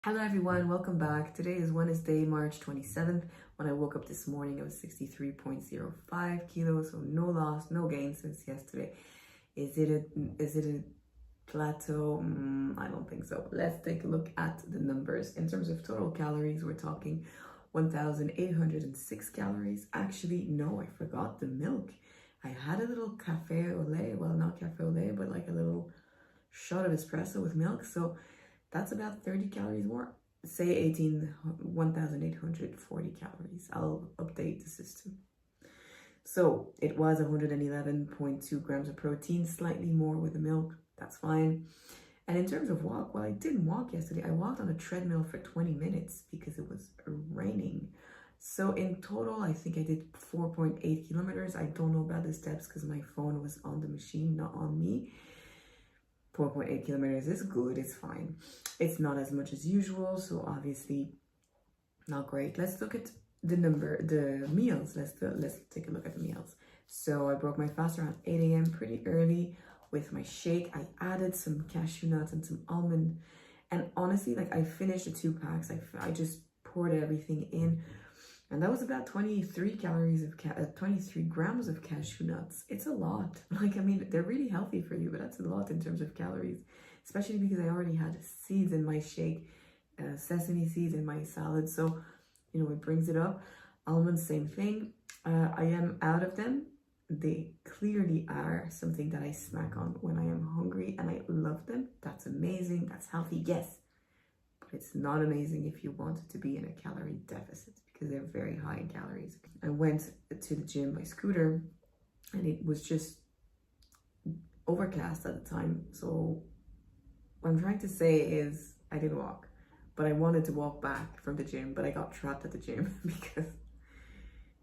Hello everyone, welcome back. Today is Wednesday, March 27th. When I woke up this morning, I was 63.05 kilos, so no loss, no gain since yesterday. Is it a plateau? I don't think so. Let's take a look at the numbers. In terms of total calories, we're talking 1,806 calories. Actually, no, I forgot the milk. I had a little cafe au lait, well, not cafe au lait, but like a little shot of espresso with milk. So that's about 30 calories more. Say 1,840 calories. I'll update the system. So it was 111.2 grams of protein, slightly more with the milk. That's fine. And in terms of walk, well, I didn't walk yesterday. I walked on a treadmill for 20 minutes because it was raining. So in total, I think I did 4.8 kilometers. I don't know about the steps because my phone was on the machine, not on me. 4.8 kilometers is good, it's fine. It's not as much as usual, so obviously not great. Let's look at the meals. Let's take a look at the meals. So I broke my fast around 8 a.m. pretty early with my shake. I added some cashew nuts and some almond. And honestly, like I finished the 2 packs. I just poured everything in. And that was about 23 grams of cashew nuts. It's a lot. Like, I mean, they're really healthy for you, but that's a lot in terms of calories, especially because I already had seeds in my shake, sesame seeds in my salad. So, you know, it brings it up. Almonds, same thing. I am out of them. They clearly are something that I snack on when I am hungry, and I love them. That's amazing. That's healthy, yes. But it's not amazing if you want to be in a calorie deficit, because they're very high in calories. I went to the gym by scooter and it was just overcast at the time. So what I'm trying to say is I didn't walk, but I wanted to walk back from the gym, but I got trapped at the gym because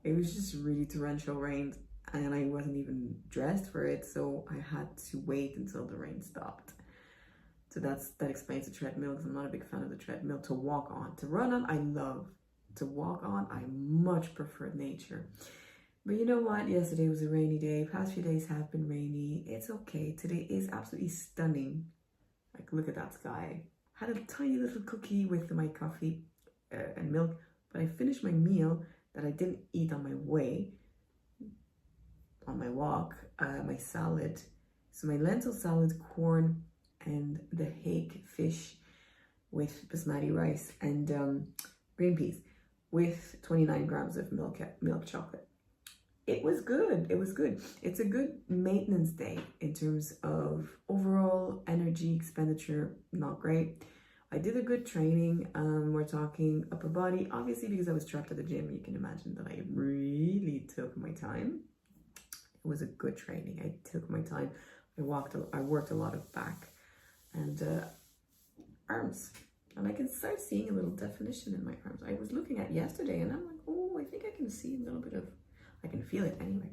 it was just really torrential rain and I wasn't even dressed for it. So I had to wait until the rain stopped. So that explains the treadmill, because I'm not a big fan of the treadmill to walk on. To run on, I love. To walk on, I much prefer nature. But you know what? Yesterday was a rainy day. Past few days have been rainy. It's okay. Today is absolutely stunning. Like, look at that sky. Had a tiny little cookie with my coffee and milk, but I finished my meal that I didn't eat on my way, on my walk, my salad. So my lentil salad, corn, and the hake fish with basmati rice and green peas with 29 grams of milk chocolate. It was good. It was good. It's a good maintenance day in terms of overall energy expenditure. Not great. I did a good training. We're talking upper body, obviously, because I was trapped at the gym. You can imagine that I really took my time. It was a good training. I took my time. I worked a lot of back and arms, and I can start seeing a little definition in my arms. I was looking at yesterday and I'm like, oh, I think I can see a little bit of, I can feel it anyway.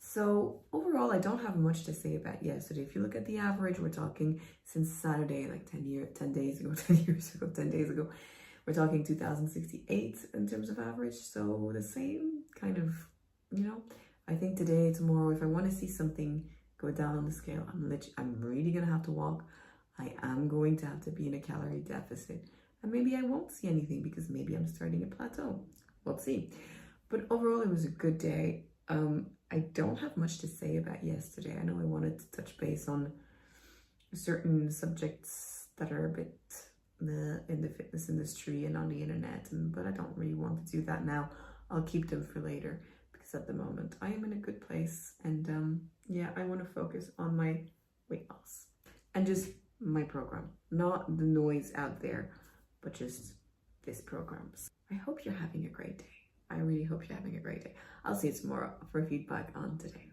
So overall, I don't have much to say about yesterday. If you look at the average, we're talking since Saturday, like 10 days ago, we're talking 2,068 in terms of average. So the same kind of, you know, I think today, tomorrow, if I want to see something go down on the scale, I'm really gonna have to walk. I am going to have to be in a calorie deficit, and maybe I won't see anything because maybe I'm starting a plateau. We'll see. But overall, it was a good day. I don't have much to say about yesterday. I know I wanted to touch base on certain subjects that are a bit in the fitness industry and on the internet, but I don't really want to do that now. I'll keep them for later because at the moment I am in a good place, and yeah, I want to focus on my weight loss and just my program, not the noise out there, but just this program. I hope you're having a great day. I really hope you're having a great day. I'll see you tomorrow for feedback on today.